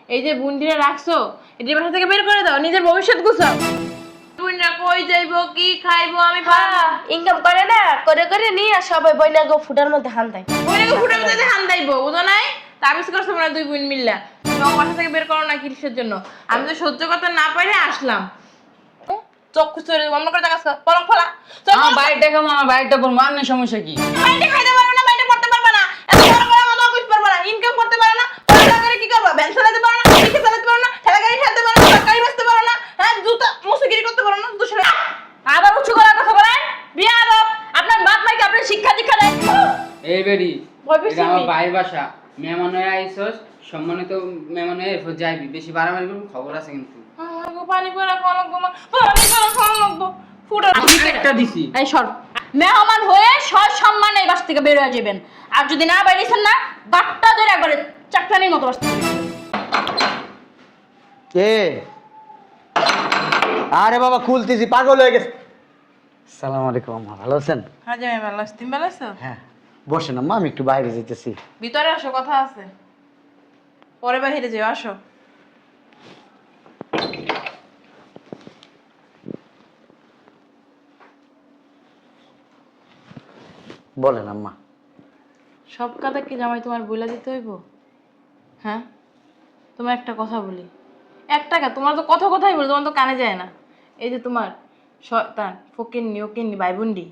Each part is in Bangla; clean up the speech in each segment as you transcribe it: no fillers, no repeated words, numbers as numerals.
এই যে বুন্ডিরা রাখছো এটি বাসা থেকে বের করে দাও, নিজের ভবিষ্যৎ গুছাও। বুন্ডিরা কই যাইবো কি খাইবো আমি ইনকাম করে না, করে করে নিয়ে সবাই বইনা গো ফুটার মধ্যে হান দেয়। বইনাকে ফুটার মধ্যে হান দাইবো, বুঝো নাই? তাবিজ করছো মনে হয় দুই বোন মিল্লা। তুমি আমার বাসা থেকে বের করো না কিসের জন্য? আমি তো সহ্য করতে না পারে আসলাম। চক্ষু চলে বন্ধ করে দেখা পলক ফলা। আমার বাইরে দেখাম, আমার বাইরটা পর মান্য সমস্যা কি? বাইরে খাইতে পারবে না, বাইরে পড়তে পারবে না, এত বড় বড় কথা কইতে পারবে না, ইনকাম করতে পারে না, পড়ালেখা করে কি করবে? ব্যাংক চালাতে পারে না, রিক্সা চালাতে পারে না, ঠেলা গাড়ি চালাতে পারে না, সরকারি বাসতে পারে না, হ্যাঁ জুতা মুসিগিরি করতে পারে না, দুশো আবার উঁচু গলায় কথা বলেন, বিয়াদব। আপনার বাপ মাকে আপনি শিক্ষা দীক্ষা দেন। এই বেডি, ভয় পেয়েছি এটা আমার আমি। বাইরের বাসা। মেহমান হয়ে আইসস, সম্মানিত মেহমান হয়ে এরপর যাইবি। বেশি বাড়াবাড়ি করবি, খবর আছে কিন্তু। পানি করে খাওয়া লাগবো না, পানি করে খাওয়া লাগবো ফুটার আমি একটা দিছি। এই সর, মেহমান হয়ে সয় সম্মানে এই বাস থেকে বের হয়ে যাবেন। আর যদি না বাইরেছেন না, গাট্টা ধরে একবারে চাকরানির মতো বাস থেকে। কে? আরে বাবা খুলতেছি, পাগল হয়ে গেছে। সালাম আলাইকুম আম্মা, ভালো আছেন? হ্যাঁ জামাই ভালো আছি, তুমি ভালো আছো? হ্যাঁ বসেন আম্মা, আমি একটু বাইরে যেতেছি। ভিতরে আসো, কথা আছে, পরে বাইরে যেও, আসো। বলেন আম্মা। সব কথা কি জামাই তোমার বইলা দিতে হইব? হ্যাঁ, তোমার একটা কথা বলি, তোমার তো কথাই বলি, তোমার তো কানে যায় না। এই যে তোমার শয়তান ফকিন্নি ওকিন্নি ভাইবুন্ডি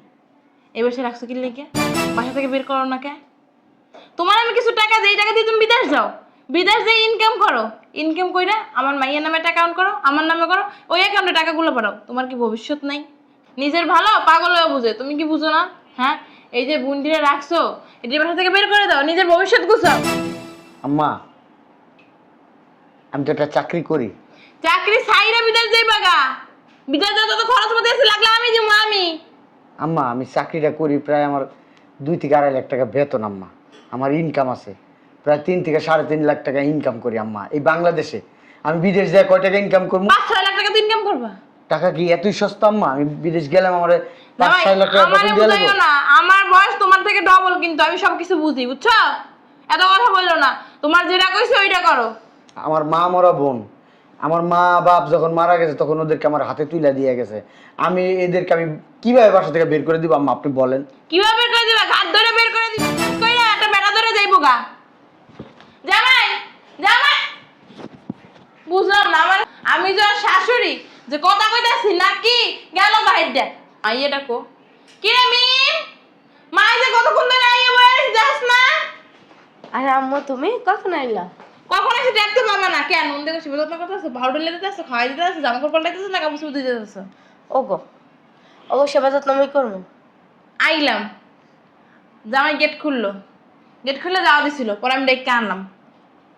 এই বসে রাখছো কি লেগে? বাসা থেকে বের করো না কে? তোমার আমি কিছু টাকা দিই, টাকা দিয়ে তুমি বিদেশ যাও, বিদেশ যেয়ে ইনকাম করো, ইনকাম কইরা আমার মাইয়ের নামে একটা অ্যাকাউন্ট করো, আমার নামে করো, ওই অ্যাকাউন্টে টাকাগুলো পাঠাও। তোমার কি ভবিষ্যৎ নাই? নিজের ভালো পাগল হয়ে বুঝে, তুমি কি বুঝো না? হ্যাঁ, এই যে বুন্ডিরা রাখছো এটি বাসা থেকে বের করে দাও, নিজের ভবিষ্যৎ গুছাও। আম্মা আমি তো একটা চাকরি করি। চাকরি ছাইরা বিদেশ যাই বাগা, বিদেশ যত খরচ মতো এসে লাগলে আমি দিব আমি। আম্মা আমি চাকরিটা করি, প্রায় আমার 2 থেকে 2.5 লাখ টাকা বেতন আম্মা। আমার ইনকাম আছে প্রায় 3 থেকে 3.5 লাখ টাকা ইনকাম করি আম্মা এই বাংলাদেশে। আমি বিদেশ যাই কয় টাকা ইনকাম করবো? 5-6 লাখ টাকা তো ইনকাম করবা। টাকা কি এতই সস্তা আম্মা? আমি বিদেশ গেলাম আমার 5-6 লাখ টাকা আমারে বেতন দিয়ে বুঝাইও দেবো? না, আমার বয়স তোমার থেকে ডবল, কিন্তু আমি সবকিছু বুঝি, বুঝছো? এত কথা বললো না, তোমার যেটা কইছো ওইটা করো। আমার মা মরা বোন, আমার মা বাপ যখন মারা গেছে তখন ওদেরকে আমার হাতে তুলে দিয়ে গেছে। আমি এদেরকে আমি কিভাবে বাসা থেকে বের করে দিব আম্মা আপনি বলেন? কিভাবে বের করে দিবা? ঘাট ধরে বের করে দিবা, কইরা একটা বেটা ধরে যাইবো গা। জামাই জামাই বুঝলাম না, আমি যে ওর শাশুড়ি যে কথা কইতাছি নাকি গেল বাইরে আইয়ে ডাকো। কি রে মিম, মা যে কতক্ষণ ধরে আইয়ে বসে যাস না? আরে আম্মু তুমি কখন আইলা? কখন এসে দেখতে পাবা না? কেন মন দেখে শিবদত্ত কথা আছে, ভাউডে লেতে আছে, খাওয়াই দিতে আছে, জামা কাপড় পাল্টাইতেছে না কাপড় দিতে আছে? ওগো ওগো সেবা যত্ন আমি করবো। আইলাম, জামাই গেট খুললো, গেট খুলে যাওয়া দিছিল, পরে আমি ডেকে আনলাম,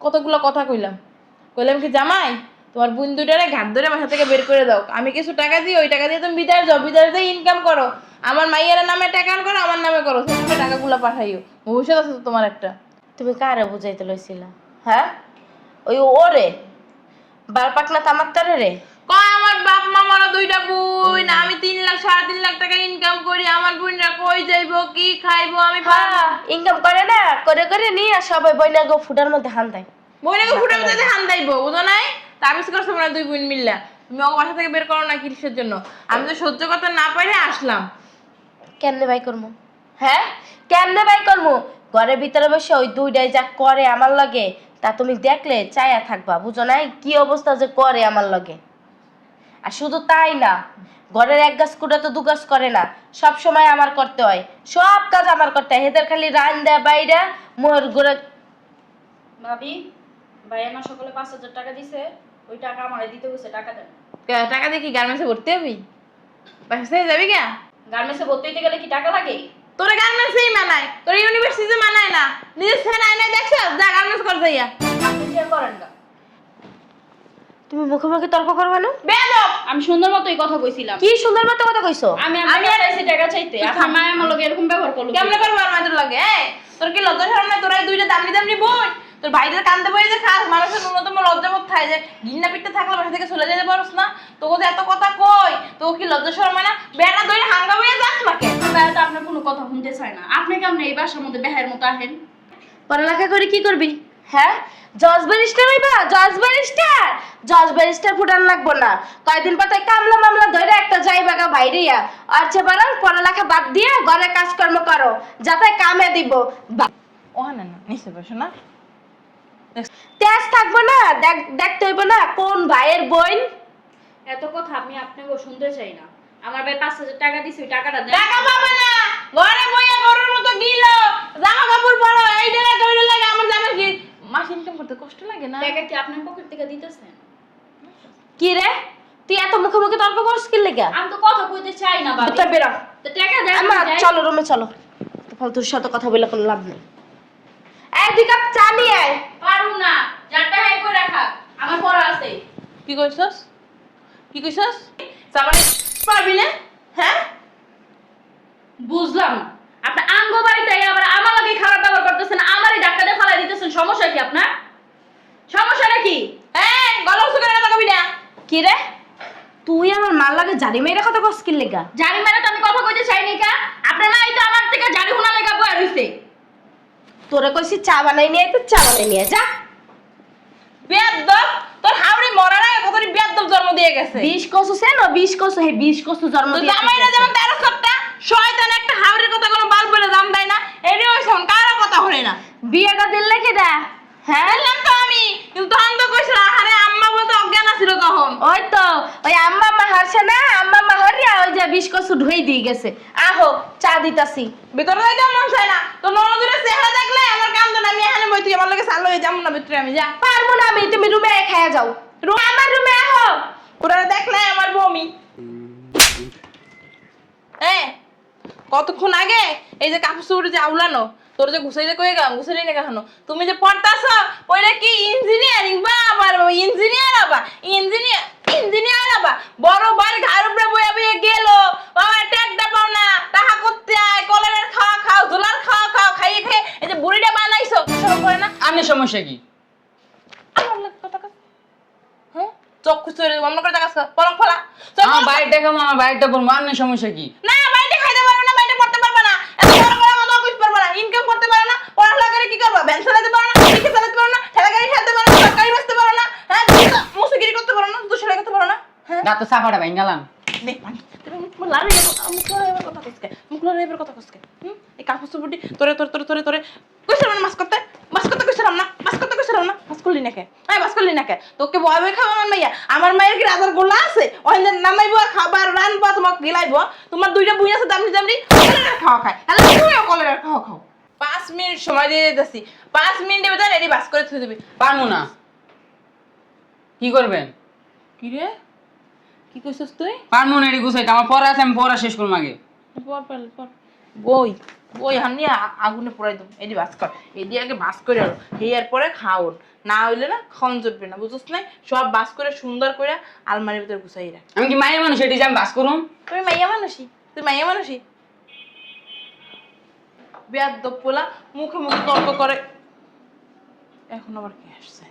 কতগুলো কথা কইলাম কি জামাই তোমার বোন দুইটারে ঘাট ধরে বাসা থেকে বের করে দাও, আমি কিছু টাকা দিই, ওই টাকা দিয়ে তুমি বিদেশ যাও, বিদেশ দিয়ে ইনকাম করো, আমার মাইয়ের নামে টাকা করো, আমার নামে করো, সেভাবে টাকাগুলো পাঠাইও, ভবিষ্যৎ আছে তো তোমার একটা। তুমি কারে বুঝাইতে লইছিলা? হ্যাঁ, ওই ওরে বারপাকনা তামাত্তারে রে? কয় আমার বাপ মামারা দুইটা বোন, আমি 3 লাখ 3.5 লাখ টাকা ইনকাম করি, আমার বোনরা কই যাইবো কি খাইবো আমি ইনকাম করে না, করে করে নিয়ে সবাই বইনা গো ফুটার মধ্যে হান দেয়। বইনাকে ফুটার মধ্যে হান দাইবো, বুঝো নাই? তাবিজ করছো মনে হয় দুই বোন মিল্লা। তুমি ওকে বাসা থেকে বের করো না কিসের জন্য? আমি তো সহ্য করতে না পারে আসলাম। কেমনে বাই করবো? হ্যাঁ কেমনে বাই করবো? ঘরের ভিতরে বসে ওই দুইটাই যা করে আমার লগে, তা তুমি দেখলে চায়া থাকবা, বুঝো নাই কি অবস্থা যে করে আমার লগে। আর শুধু তাই না, ঘরের এক গাছ কুড়া তো 2 গাছ করে না, সব সময় আমার করতে হয়, সব কাজ আমার করতে হয়। হেদের খালি রান দেয় বাইরে মোহর ঘুরে। ভাবি ভাইয়া না সকলে 5,000 টাকা দিছে, ওই টাকা আমারে দিতে হইছে, টাকা দেন। টাকা দিয়ে কি গার্মেন্টসে ভর্তি হবি? বাসা থেকে যাবি কে? গার্মেন্টসে ভর্তি হইতে গেলে কি টাকা লাগে? তোরা গার্মেন্টসেই মানায়, তোর ইউনিভার্সিটি মানায় না, নিজের ছেলে আয় নাই দেখছো, যা গার্মেন্টস কর যাইয়া। আপনি শেয়ার করেন না। তুমি মুখে মুখে তর্ক করবে না? বেয়াদব! আমি সুন্দর মতোই কথা কইছিলাম। কি সুন্দর মতো কথা কইছো। আমি আর চাইছি টাকা চাইতে, আপনার মা আমার লগে এরকম ব্যবহার করলো। কেমনে করবো আর মাঝে লাগে? তোর কি লজ্জা শরম নাই? তোরা এই দুইটা দামি দামি বোন, তোর ভাইদের কান্দে বই যে খাস, মানুষের ন্যূনতম লজ্জাবোধ থাকে যে গিন্না পিঠতে থাকলে বাসা থেকে চলে যেতে পারস না, তোকে যে এত কথা কই, তোকে কি লজ্জা শরম হয় না? বেড়া ধরে হাঙ্গা বইয়ে যাস নাকে? ভাইয়া তো আপনার কোনো কথা শুনতে চায় না। আপনি কেমন এই বাসার মধ্যে বেহায়ের মতো আহেন? পড়ালেখা করে কি করবি? হ্যাঁ জজ ব্যারিস্টার হইবা জজ ব্যারিস্টার ফুটান লাগবো না কয়দিন পর তাই কামলা মামলা ধরে একটা যাইবাগা বাইরিয়া আর চেয়ে বরং পড়ালেখা বাদ দিয়ে ঘরে কাজকর্ম করো যাতে কামে দিব ও না না নিচে বসো না। তেজ থাকবো না দেখতে হইব না কোন ভাইয়ের বোন। এত কথা আমি আপনাকে শুনতে চাই না। আমার ভাই 5,000 টাকা দিছে, ওই টাকাটা দেন। টাকা পাবে না, ঘরে বইয়া গরুর মতো গিল, জামা কাপড় পরো, এই দিলে কইলে লাগে আমার জামার কি মাস ইনকাম করতে কষ্ট লাগে না? টাকা কি আপনার পকেট থেকে দিতেছেন? কি রে তুই এত মুখে মুখে তর্ক করছিস কি লাগা? আমি তো কথা কইতে চাই না ভাবি। তুই বেরো তো টাকা দেন। আমা চলো রুমে চলো, তো ফালতুর সাথে কথা বলে কোনো লাভ নেই। এই 2 কাপ চা নিয়ে আয়। পারু না, যার টাকা কই রাখা আমার পড়া আছে। কি কইছস? কি কইছস? সাবানি পারবি না? হ্যাঁ বুঝলাম না, আপনি আঙ্গ বাড়িতে আবার আমার লাগে খারাপ ব্যবহার করতেছেন, আমারই ধাক্কা দিয়ে ফালাই দিতেছেন। সমস্যা কি আপনার? সমস্যাটা কি? এই গলা উঁচু করে কথা কবি না। কি রে তুই আমার মাল লাগে জারি মেরে কথা কস কি লাগা? জানি মানে তো আমি কথা কইতে চাইনি কা। আপনার মাই তো আমার থেকে জারি হুনা লেগা বয়া রইছে। তোরে কইছি চা বানাই নিয়ে তো চা বানাই নিয়ে যা। বেয়াদব, তোর হাওড়ি মরার আগে কতরি বেয়াদব জন্ম দিয়ে গেছে। 20 কসু সে না 20 কসু হে 20 কসু জন্ম তো দিয়ে জামাইরা যেমন 13 সপ্তাহ শয়তান একটা হাওড়ির কথা কোনো বাল বলে দাম দেয় না, এরই ওই শোন কারো কথা হরে না। বিয়েটা দিলে কি দা? হ্যাঁ বললাম তো আমি, কিন্তু তখন তো কইছিল আরে আম্মা বলতে অজ্ঞান আছিল তখন। ওই তো ওই আম্মা মা হারছে না, আম্মা মা হরিয়া ওই যে 20 কসু ধুই দিয়ে গেছে। আহো চা দিতাছি। ভিতরে যাইতে মন চায় না, তো ননদের চেহারা দেখলে আমার কাম তো না, আমি এখানে বইতে আমার লগে চালু হয়ে যাবো না ভিতরে আমি যা। পারবো না আমি, তুমি রুমে খায়া যাও। আমার রুমে আহো। পুরা দেখলে আমার বমি। কতক্ষণ আগে এই যে কাপড় চোপড় যে আউলানো তোর যে গুছাইতে কয়ে গেলাম, গুছাইলে না কেন? তুমি যে পড়তাছ ওইটা কি ইঞ্জিনিয়ারিং? বা আবার ইঞ্জিনিয়ার আবা ইঞ্জিনিয়ার আবা বড় বাড়ি ঘর উপরে বইয়া বইয়া গেল বাবা ট্যাগটা পাও না, টাকা করতে আয়, কলেরার খাওয়া খাও, জোলার খাওয়া খাও, খাইয়ে খেয়ে এই যে বুড়িটা বানাইছো সব করে না। আপনার সমস্যা কি? আমার লাগে কথা কস, হ্যাঁ চোখ খুচরে অন্য করে টাকা পলক ফলা আমার বাইরটা কেমন, আমার বাইরটা বলবো, আপনার সমস্যা কি? না বাইরে খাইতে পারবে না, বাইরে পড়তে পারবে না, এত বড় বড় কথা কইতে পারবে না, ইনকাম করতে পারবে না, পড়াশোনা করে কি করবে? ব্যাংক চালাতে পারবে না, রিক্সা চালাতে পারবে না, ঠেলা গাড়ি চালাতে পারবে না, সরকারি বাসতে পারবে না, হ্যাঁ মুসিগিরি করতে পারবে না, দুশো করতে পারবে না, হ্যাঁ না তো সাফাটা ভাই গেলাম। দেখ তুমি মুখ লাড়ি মুখ লাড়াইবার কথা কসকে, মুখ লাড়াইবার কথা কসকে। এই কাপড় চোপড়ি তোরে তোরে তোরে তোরে তোরে কইছিলাম না মাছ করতে কইছিলাম না, মাছ করলি না কে? মাছ করলি না কে? তোকে বয় বয় খাওয়া আমার মায়ের কি রাজার গোলা আছে? ওই নামাইবো খাবার রানবো তোমাকে গিলাইবো, তোমার 2টা বুই আছে দামড়ি দামড়ি কলেরার খাওয়া খায়, তাহলে তুইও কলেরার খাওয়া খাও। 5 মিনিট সময় দিয়ে দিতেছি, 5 মিনিটের ভিতরে রেডি বাস করে থুই দিবি। পারবো না। কি করবেন? কি রে কি কইছস তুই? পারবো না, এটি গুছাইতে আমার পড়া আছে, আমি পড়া শেষ করবো আগে। পর বই বই হানি আগুনে পোড়াই দম, এদি বাস কর, এদি আগে বাস করে আলো, এর পরে খাওন, না হইলে না খাওন জুটবে না, বুঝছস না? সব বাস করে সুন্দর করে আলমারির ভিতরে গুছাই রাখ। আমি কি মায়ের মানুষ এটি যে আমি বাস করুম? তুই মাইয়া মানুষই বেয়াদব পোলা, মুখে মুখে তর্ক করে। এখন আবার কি আসছে?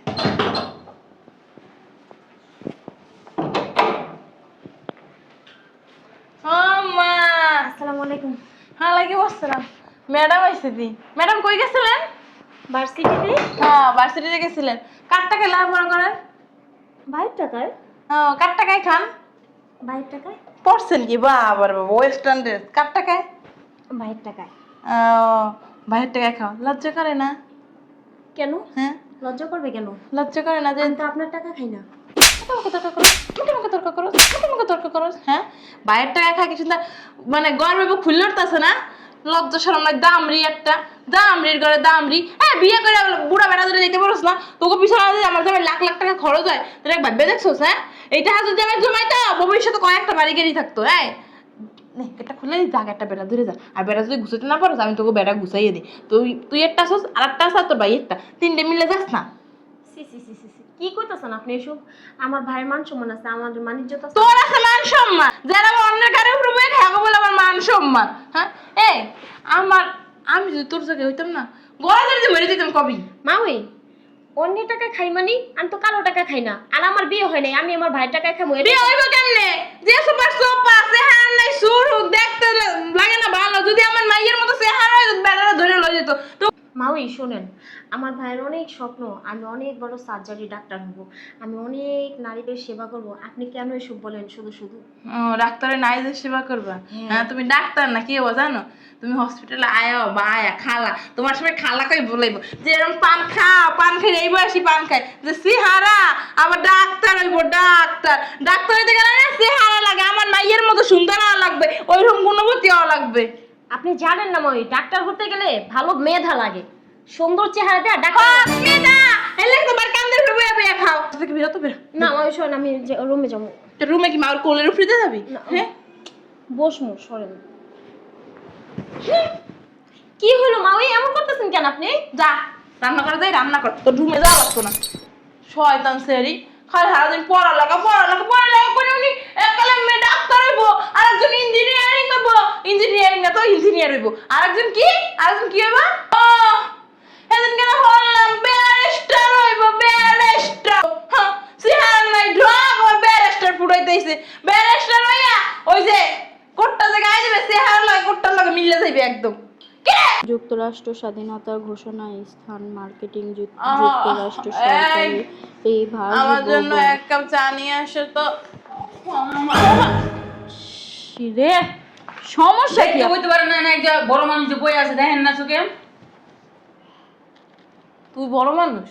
মা আসসালামু আলাইকুম। ওয়ালাইকুম আসসালাম। ম্যাডাম আইছে দি। ম্যাডাম কই গেছিলেন? ভার্সিটিতে হ্যাঁ ভার্সিটিতে গেছিলেন। কার টাকায় লেখাপড়া করেন? 22 টাকায়। হ্যাঁ কার টাকায় খান? 22 টাকায়। পড়ছেন কি বাবার বাবা ওয়েস্টার্ন ড্রেস কার টাকায়? 22 টাকায়। বাইরের টাকায় খাও, লজ্জা করে না? কেন হ্যাঁ লজ্জা করবে কেন? লজ্জা করে না যে আমি তো আপনার টাকা খাই না। তর্ক করো, হ্যাঁ বাইরের টাকায় খায় কিছু না, মানে গর্বে খুললে উঠতেছে না, লজ্জা শরম নাই, দামরি একটা, দামরির ঘরে দামরি। হ্যাঁ বিয়ে করে বুড়া বেড়া ধরে যেতে পারোস না, তোকে পিছনে আমার জামাই লাখ লাখ টাকা খরচ হয়, তোর এক ভাববে দেখছোস? হ্যাঁ এইটা হাজার জামাই জমাইতো ভবিষ্যতে কয়েকটা বাড়ি গাড়ি থাকতো। হ্যাঁ এটা খুলে যাক, একটা বেড়া ধরে যা, আর বেড়া যদি গুছাইতে না পারো আমি তোকে বেড়া গুছাইয়ে দিই। তুই একটা আসস আর একটা আসা তোর ভাই একটা, 3টে মিলে যাস না। সি সি সি সি কি কইতাছেন আপনি এসব? আমার ভাইয়ের মান সম্মান আছে, আমাদের মানিজ্যত আছে। তোর আছে মান সম্মান, যারা অন্যের গাড়ির উপরে বয়ে খাবো বলে আমার মান সম্মান? হ্যাঁ আমি যদি তোর জায়গায় হইতাম না গলা ধরে মেরে দিতাম কবি। মাউই অন্য টাকা খাই মানে আমি তো কালো টাকা খাই না, আর আমার বিয়ে হয় নাই, আমি আমার ভাইয়ের টাকায় খাবো। বিয়ে হইব কেমনে? যে সুপার সোপা চেহারা নাই, সুর দেখতে লাগে না ভালো, যদি আমার মাইয়ের মতো চেহারা বেড়ারা ধরে লই যেত তো। মাউই শোনেন, আমার ভাইয়ের অনেক স্বপ্ন আমি অনেক বড় সার্জারি ডাক্তার হব, আমি অনেক নারীদের সেবা করব। আপনি কেন এসব বলেন শুধু শুধু? ও ডাক্তারের নারীদের সেবা করবা? হ্যাঁ তুমি ডাক্তার না কি হবো জানো? তুমি হসপিটালে আয়া বা আয়া খালা, তোমার সময় খালা কই বলাইবো যে এরকম পান খাও, পান খাই এই বয়সী পান খায় যে সিহারা আবার ডাক্তার হইবো। ডাক্তার ডাক্তার হইতে গেলে না সিহারা লাগে, আমার মাইয়ের মতো সুন্দর হওয়া লাগবে, ওইরকম গুণবতী হওয়া লাগবে। আপনি জানেন না মাউই, ডাক্তার হতে গেলে ভালো মেধা লাগে, সুন্দর চেহারা দেয়া ডাক্তার। না এলে তোমার কান্দের উপরে বইয়া বইয়া খাও থেকে বেরো তো বেরো। না মাউই শোন, আমি রুমে যাবো। রুমে কি মার কোলের উপরে দিয়ে যাবি? হ্যাঁ বসমু, সরেন। কি হলো মাউই, এমন করতেছেন কেন আপনি? যা রান্না করে যাই, রান্না কর, তোর রুমে যাওয়া লাগতো না। শয়তান সেরি খালি সারাদিন পড়ালেখা করে উনি এককালে মেয়ে ডাক্তার হইব, আর একজন ইঞ্জিনিয়ারিং হইব, ইঞ্জিনিয়ারিং না তো ইঞ্জিনিয়ার হইব, আর একজন কি হইব? ও এদিন কেন হলাম ব্যারিস্টার হইব, ব্যারিস্টার। হ্যাঁ সিহার নাই ঢাক ও ব্যারিস্টার ফুটাইতেছে, ব্যারিস্টার হইয়া ওই যে কোটটা যে গায়ে দিবে সিহার লাগে কোটটার লাগে মিলে যাইবে একদম। যুক্তরাষ্ট্র স্বাধীনতার ঘোষণায় স্থান মার্কেটিং যুক্তরাষ্ট্র সরকারের এই আমার জন্য এক কাপ চা নিয়ে আসো তো। রে সমস্যা কি? হইতে পারে না একটা বড় মানুষ যে বই আছে দেখেন না চোখে? তুই বড় মানুষ?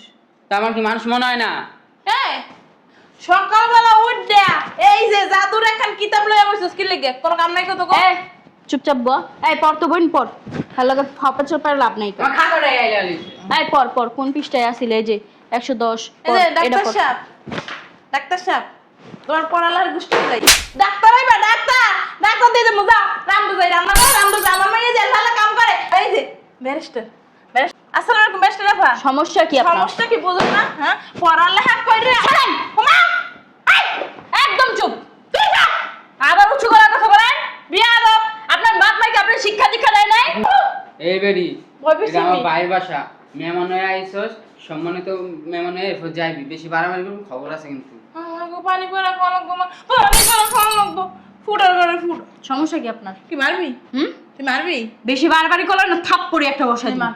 তা আমার কি মানুষ মনে হয় না? হ্যাঁ সকালবেলা উঠ দেয়া এই যে জাদুর একখান কিতাব লইয়া বসছিস কি লিখে? কোনো কাম নাই কত? এই চুপচাপ ব, এই পড় তো বোন পড়, হ্যালো ফাপা চোপার লাভ নাই তো। আমার খাতাটা আইলা লিখছে। এই পড় কোন পৃষ্ঠায় আছিল? এই যে 110 এই যে ডাক্তার সাহেব তোমার পড়ালার গোষ্ঠী যাই ডাক্তার হইবা, ডাক্তার দিয়ে দেবো। যাও রামদু যাই, রান্না করে রামদু যা, আমার মাইয়া যায় ভালো কাম করে। এই যে ব্যারিস্টার আসসালামু আলাইকুম ব্যারিস্টার আপা। সমস্যা কি আপনার? সমস্যা কি বুঝুন না? হ্যাঁ পড়ালেখা করে ছাড়েন ওমা একদম চুপ। তুই যা, আবার উঁচু গলায় কথা বলেন। বিয়াদব, আপনার বাপ মাইকে আপনার শিক্ষা দীক্ষা দেয় নাই? এই বেডি ভয় পেয়েছি এটা আমার আমি। ভাইয়ের বাসা, মেহমান হয়ে আইসস, সম্মানিত মেহমান হয়ে এরপর যাইবি, বেশি বাড়াবাড়ি করবি খবর আছে কিন্তু। আমাকে পানি করে খাওয়া লাগবো, পানি করে খাওয়া লাগবো, ফুটার করে ফুট। সমস্যা কি আপনার? কি মারবি? তুই মারবি? বেশি বারবারই করলেন না থাপ্পড়ি একটা বসাই দিই। মার।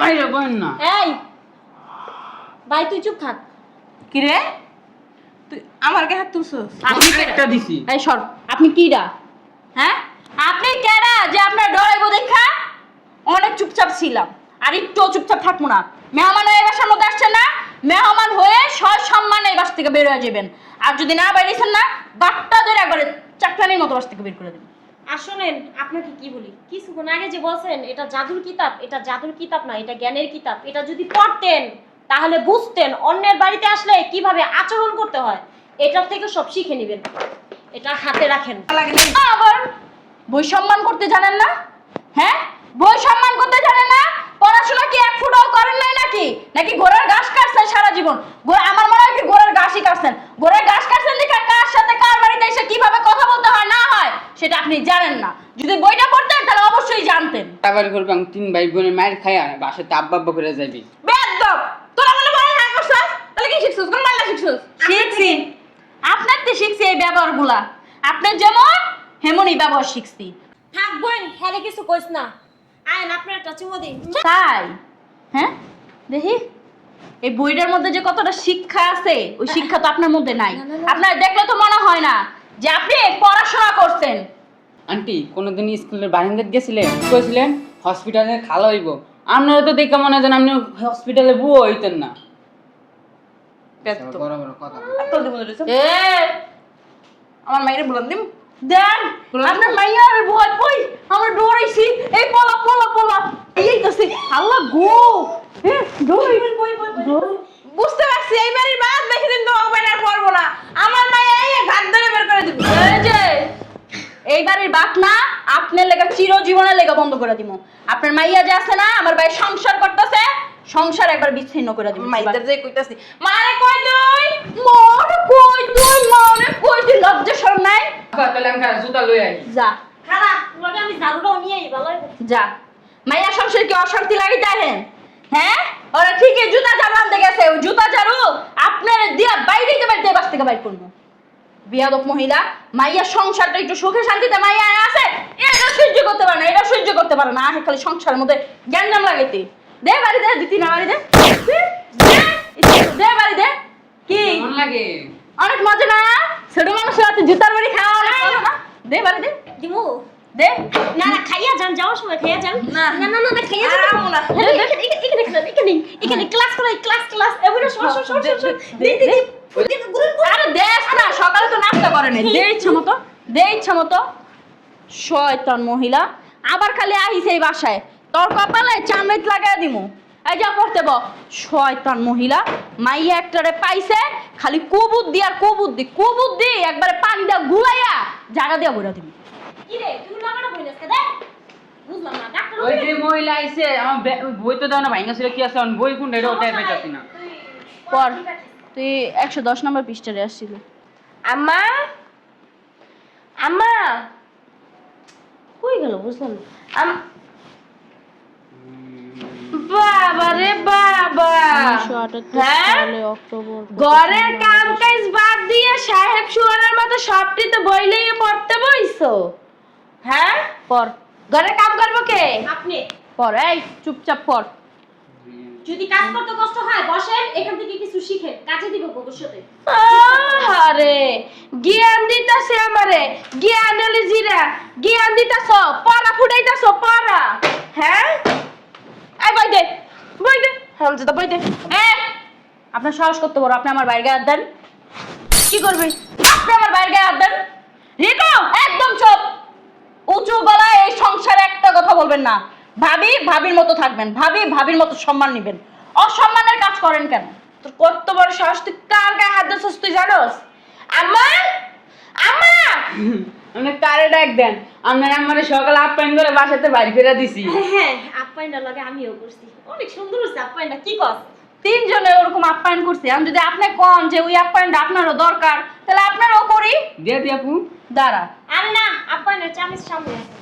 বাইরে বলেন না। এই ভাই তুই চুপ থাক। কি রে তুই আমার গায়ে হাত তুলছস? আপনি একটা দিছি। এই সর, আপনি কিডা? হ্যাঁ আপনি কেডা যে আপনার ডরাইবো দেখা? অনেক চুপচাপ ছিলাম, আর একটু চুপচাপ থাকবো না। মেহমান হয়ে এই বাসার মধ্যে আসছেন না, মেহমান হয়ে সম্মানে এই বাস থেকে বের হয়ে যাবেন। আর যদি না বেরিয়েছেন না, গাট্টা ধরে একবারে চাকরানির মতো বাস থেকে বের করে দেবেন। আর শোনেন, আপনাকে কি বলি, কিছুক্ষণ আগে যে বলছেন এটা জাদুর কিতাব, এটা জাদুর কিতাব না, এটা জ্ঞানের কিতাব। এটা যদি পড়তেন তাহলে বুঝতেন অন্যের বাড়িতে আসলে কিভাবে আচরণ করতে হয়। এটার থেকে সব শিখে নেবেন, এটা হাতে রাখেন। আবার বই সম্মান করতে জানেন না? হ্যাঁ বই সম্মান করতে জানেন না? পড়াশোনা কি এক ফুটাও করেন নাই নাকি? নাকি ঘোড়ার ঘাস কাটছেন সারা জীবন? আমার মনে হয় কি ঘোড়ার ঘাসই কাটছেন। ঘোড়ার ঘাস কাটছেন দেখে কার সাথে কার বাড়িতে এসে কিভাবে কথা বলতে হয় না হয় সেটা আপনি জানেন না। যদি বইটা পড়তেন তাহলে অবশ্যই জানতেন। বাড়াবাড়ি করবি, আমি 3 ভাই বোনের মায়ের খাইয়া বাসাতে আব্বা আব্বা করে যাবি। বেয়াদব তোরা বলে বলে না করছস, তাহলে কি শিখছস? কোন মাল্লা শিখছস? শিখছি, আপনার তো শিখছি এই ব্যবহারগুলা। আপনার যেমন হেমনই ব্যবহার শিখছি। থাক বোন, হ্যাঁ কিছু কইস না। আয়েন আপনার একটা চুমো দিন। তাই? হ্যাঁ দেখি এই বইটার মধ্যে যে কতটা শিক্ষা আছে, ওই শিক্ষা তো আপনার মধ্যে নাই। আপনার দেখলে তো মনে হয় না যে আপনি পড়াশোনা করছেন। আন্টি কোনোদিন স্কুলের বারান্দায় গেছিলেন, কইছিলেন হসপিটালে খালা হইব? আপনারা তো দেখে মনে হয় যেন আপনি হসপিটালে বুয়ো হইতেন না। বেয়াদব বড় বড় কথা আত্তল দিব দিছ। এ আমার মাইরে বললাম দিম দেন আপনার মাইয়ার ভয় কই আমরা ডরাইছি। এই পলা পলা পলা এই তো সে আল্লাহ গো। ডরাই বুঝতে পারছি এইবারই বাদ বেশি দিন তো হবে না, পড়বো না। আমার মাই এই ঘাট ধরে বের করে দিবি। এই যে এইবারের বাত না আপনার লেগা চিরজীবনের লেগা বন্ধ করে দিব। আপনার মাইয়া যে আছে না আমার ভাই সংসার করতেছে, সংসার একবার বিচ্ছিন্ন করে দিব। মাইদের যে কইতাছি মারে কই তুই মনে কই তুই লজ্জা শরম নাই? তাহলে আমি জুতা লই আই। যা খালা তোমাকে আমি জাদুটাও নিয়ে আই, ভালো হবে। যা মাইয়া সংসার কি অশান্তি লাগি তাহেন? হ্যাঁ ওরা ঠিকই জুতা ঝাড়ু আনতে গেছে, ওই জুতা ঝাড়ু আপনার দিয়া বাইরে বাস থেকে বাইর করবো। বিয়াদব মহিলা, মাইয়ার সংসারটা একটু সুখে শান্তিতে মাইয়া আছে, এটা সহ্য করতে পারে না, এটা সহ্য করতে পারে না, আহে খালি সংসারের মধ্যে গ্যাঞ্জাম লাগাইতে। দে বাড়ি দে, দিতি না বাড়ি দে, দে বাড়ি দে। কি কেমন লাগে? অনেক মজা না? ছোট মানুষ রাতে জুতার বাড়ি খাওয়া অনেক মজা না? দে বাড়ি দে, দিমু দে। না না খাইয়া যান, যাওয়ার সময় খাইয়া যান। না। না না না না, খাইয়া যান। আরামও না। হ্যাঁ, এখানে এখানে ক্লাস করাই, ক্লাস এগুলো সর সর সর সর, সর। দে দে দে আরে দেখ না, সকালে তো নাস্তা করে নাই। দে ইচ্ছা মতো, দে ইচ্ছা মতো। শয়তান মহিলা, আবার খালি আহিস এই বাসায়, তোর কপালে চামড়াত লাগাই দিমু। এই যা পড়তে ব। শয়তান মহিলা, মাইয়া একটারে পাইছে, খালি কুবুদ্ধি আর কুবুদ্ধি একবারে পানি দিয়া গুলাইয়া জায়গা দিয়া বইরা দিবি। কি রে তুই লাগানো বই নাস দে, বুঝলাম না ডাক্তার ওই যে মহিলা আইছে, আমার বই তো দাও না, ভাইঙ্গা ছিল কি আছে, আমার বই কোন রেডি ওটাই পাইতাছি না। পর তুই 110 নম্বর পৃষ্ঠারে আসছিল। আম্মা, আম্মা কই গেল বুঝলাম না। বাবা রে বাবা, 1978 হ্যাঁ? সালে অক্টোবর ঘরের কাম কাজ বাদ দিয়ে সাহেব সুয়ারের মতো সবটি তো বইলেই পড়তে বইছো, হ্যাঁ? পর ঘরের কাম করবো কে? আপনি পর, এই চুপচাপ পর। যদি কাজ করতে কষ্ট হয় বসেন, এখান থেকে কিছু শিখেন, কাজে দিব ভবিষ্যতে। আরে জ্ঞান দিতাছে আমারে, জ্ঞান এলি জিরা, জ্ঞান দিতাছ, পড়া ফুটাইতাছ, পড়া, হ্যাঁ? এই বই দে, বই দে, হামজা বই দে। আপনার সাহস করতে বড়, আপনি আমার বাইরে গায়ে হাত দেন। কি করবি? আপনি আমার বাইরে গায়ে হাত দেন। রিকো, একদম চুপ। উঁচু গলায় এই সংসারে একটা কথা বলবেন না। ভাবি ভাবির মতো থাকবেন, ভাবি ভাবির মতো সম্মান নেবেন। অসম্মানের কাজ করেন কেন? তোর কত বড় সাহস, তুই কার গায়ে হাত দিছিস তুই জানোস? আম্মা, আম্মা, আপনি কারে ডাক দেন? আপনার আমারে সকালে আপ্যায়ন করে বাসাতে বাড়ি ফেরা দিছি। হ্যাঁ আপ্যায়নটা লাগে আমিও করছি, অনেক সুন্দর হয়েছে আপ্যায়নটা। কি কস? তিনজনে ওরকম আপ্যায়ন করছে। আমি যদি আপনি কন যে ওই আপ্যায়নটা আপনারও দরকার, তাহলে আপনারও করি। দিয়ে দি আপু। দাঁড়া, আরে না, আপ্যায়নের চামিচ সামনে আছে।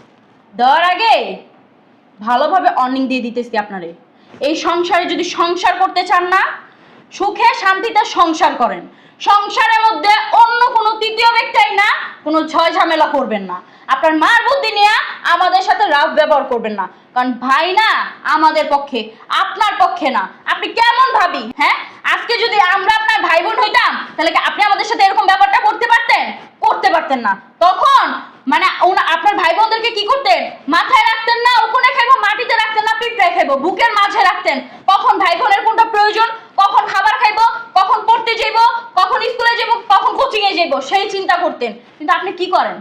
দেওয়ার আগে ভালোভাবে অর্নিং দিয়ে দিতেছি আপনারে। এই সংসারে যদি সংসার করতে চান না, সুখে শান্তিতে সংসার করেন। সংসারের মধ্যে অন্য কোনো তৃতীয় ব্যক্তি না, কোনো ঝয় ঝামেলা করবেন না। আপনার মার বুদ্ধি নিয়ে আমাদের সাথে রাফ ব্যবহার করবেন না, কারণ ভাই না আমাদের পক্ষে, আপনার পক্ষে না। আপনি কেমন ভাবি? হ্যাঁ, আজকে যদি আমরা আপনার ভাই বোন হইতাম, তাহলে কি আপনি আমাদের সাথে এরকম ব্যাপারটা করতে পারতেন? করতে পারতেন না। তখন মানে আপনার ভাই বোনদেরকে কি করতেন? মাথায় রাখতেন না, উকুনে খাইবো, মাটিতে রাখতেন না, পিঁপড়ায় খাইবো, বুকের মাঝে রাখতেন। কখন ভাই বোনের কোনটা প্রয়োজন, কখন খাবার খাইবো, কখন পড়তে যাইবো, কখন স্কুলে যাবো, কখন কোচিং এ যাইবো, সেই চিন্তা করতেন। কিন্তু আপনি কি করেন?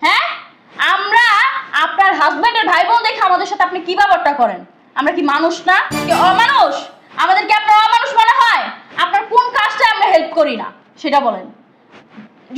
হ্যাঁ, আমরা আপনার হাজবেন্ডের ভাই বোন দেখে আমাদের সাথে আপনি কি ব্যাপারটা করেন? আমরা কি মানুষ না, কি অমানুষ? আমাদেরকে আপনার অমানুষ মনে হয়? আপনার কোন কাজটা আমরা হেল্প করি না সেটা বলেন।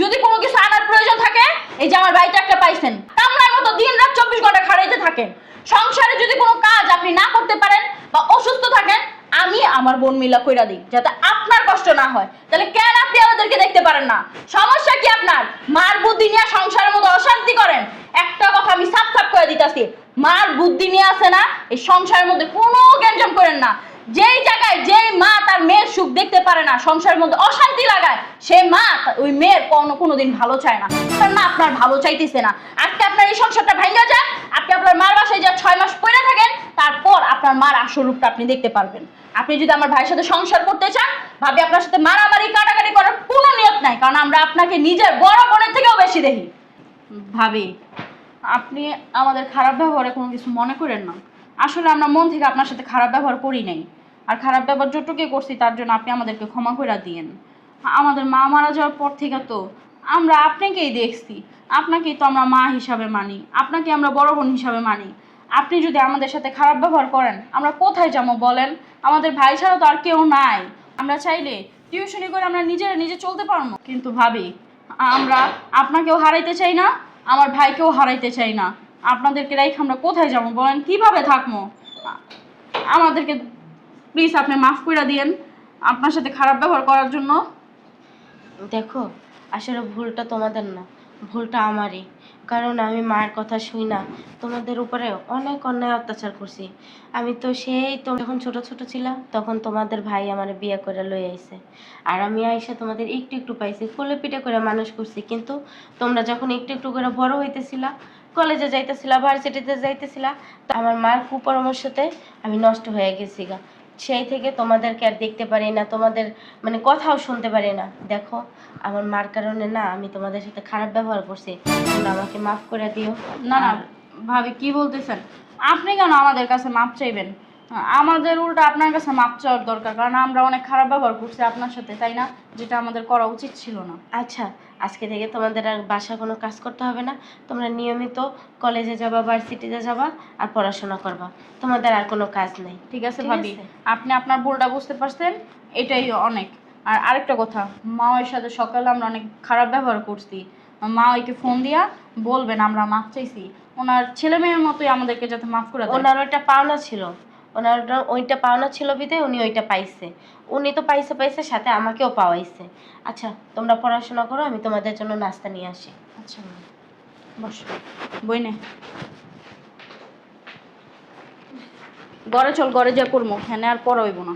যদি কোনো কিছু আনার প্রয়োজন থাকে, এই যে আমার বাড়িতে একটা পাইছেন, কামলার মতো দিন রাত 24 ঘন্টা খাড়াইতে থাকেন। সংসারে যদি কোনো কাজ আপনি না করতে পারেন বা অসুস্থ থাকেন, আমি আমার বোন মিলা কইরা দিই, যাতে আপনার কষ্ট না হয়। তাহলে কেন আপনি আমাদেরকে দেখতে পারেন না? সমস্যা কি আপনার? মার বুদ্ধি নিয়ে সংসারের মধ্যে অশান্তি করেন। একটা কথা আমি সাফ সাফ করে দিতেছি, মার বুদ্ধি নিয়ে আছে না, এই সংসারের মধ্যে কোনো গ্যাঞ্জাম করেন না। যেই জায়গায় যেই মা তার মেয়ের সুখ দেখতে পারে না, সংসারের মধ্যে অশান্তি লাগায়, সে মা ওই মেয়ের কোনোদিন ভালো চায় না। কারণ না আপনার ভালো চাইতেছে না। আজকে আপনার এই সংসারটা ভাঙা যাক, আপনি আপনার মার বাসায় যা 6 মাস পড়ে থাকেন, তারপর আপনার মার আসল রূপটা আপনি দেখতে পারবেন। আপনি যদি আমার ভাইয়ের সাথে সংসার করতে চান, ভাবি আপনার সাথে মারামারি কাটাকাটি করার কোনো নিয়ত নাই, কারণ আমরা আপনাকে নিজের বড় বোনের থেকেও বেশি দেখি। ভাবি, আপনি আমাদের খারাপ ব্যবহারে কোনো কিছু মনে করেন না। আসলে আমরা মন থেকে আপনার সাথে খারাপ ব্যবহার করি নাই। আর খারাপ ব্যবহার যতটুকু করছি তার জন্য আপনি আমাদেরকে ক্ষমা করে দিয়েন। আমাদের মা মারা যাওয়ার পর থেকে তো আমরা আপনাকেই দেখছি, আপনাকেই তো আমরা মা হিসাবে মানি, আপনাকে আমরা বড় বোন হিসাবে মানি। আপনি যদি আমাদের সাথে খারাপ ব্যবহার করেন, আমরা কোথায় যাবো বলেন? আমাদের ভাই ছাড়া তো আর কেউ নাই। আমরা চাইলে টিউশনি করে আমরা নিজে চলতে পারবো। কিন্তু ভাবি, আমরা আপনাকেও হারাইতে চাই না, আমার ভাইকেও হারাইতে চাই না। আপনাদেরকে রেখে আমরা কোথায় যাবো বলেন? কিভাবে থাকবো? আমাদেরকে প্লিজ আপনি মাফ করে দিয়েন আপনার সাথে খারাপ ব্যবহার করার জন্য। দেখো, আসলে ভুলটা তোমাদের না, ভুলটা আমারই। কারণ আমি মার কথা শুই না তোমাদের উপরে অনেক অন্যায় অত্যাচার করছি। আমি তো সেই তো যখন ছোট ছোট ছিলাম তখন তোমাদের ভাই আমার বিয়ে করে লই আইছে, আর আমি আইসা তোমাদের একটু একটু পাইছি, কোলে পিঠে করে মানুষ করছি। কিন্তু তোমরা যখন একটু একটু করে বড় হইতেছিলা, কলেজে যাইতেছিলা, ভার্সিটিতে যাইতেছিলা, তো আমার মার কুপরামর্শতে আমি নষ্ট হয়ে গেছি গা। সেই থেকে তোমাদেরকে আর দেখতে পারি না, তোমাদের মানে কথাও শুনতে পারি না। দেখো আমার মার কারণে না আমি তোমাদের সাথে খারাপ ব্যবহার করছি, তোমরা আমাকে মাফ করে দিও। না না ভাবি, কি বলতেছেন? আপনি কেন আমাদের কাছে মাপ চাইবেন? আমাদের উল্টা আপনার কাছে মাপ চাওয়ার দরকার, কারণ আমরা অনেক খারাপ ব্যবহার করছি আপনার সাথে, তাই না? যেটা আমাদের করা উচিত ছিল না। আচ্ছা, আজকে থেকে তোমাদের আর বাসা কোনো কাজ করতে হবে না। তোমরা নিয়মিত কলেজে যাবা, ভার্সিটিতে যাবা আর পড়াশোনা করবা। তোমাদের আর কোনো কাজ নেই। ঠিক আছে ঠিক ভাবি, আছে? আপনি আপনার ভুলটা বুঝতে পারছেন, এটাই অনেক। আর আরেকটা কথা, মা ওর সাথে সকালে আমরা অনেক খারাপ ব্যবহার করছি। মা ওইকে ফোন দিয়া বলবেন আমরা মাপ চাইছি, ওনার ছেলে মেয়ের মতোই আমাদেরকে যাতে মাফ করে দেয়। ওনার ওইটা পাওনা ছিল, ওনার ওইটা পাওনা ছিল বিধায় উনি ওইটা পাইছে। উনি তো পাইছে পাইছে, সাথে আমাকেও পাওয়াইছে। আচ্ছা, তোমরা পড়াশোনা করো, আমি তোমাদের জন্য নাস্তা নিয়ে আসি। আচ্ছা বস, বই নে, ঘরে চল, ঘরে যা করবো, হ্যাঁ আর পড়া হইব না।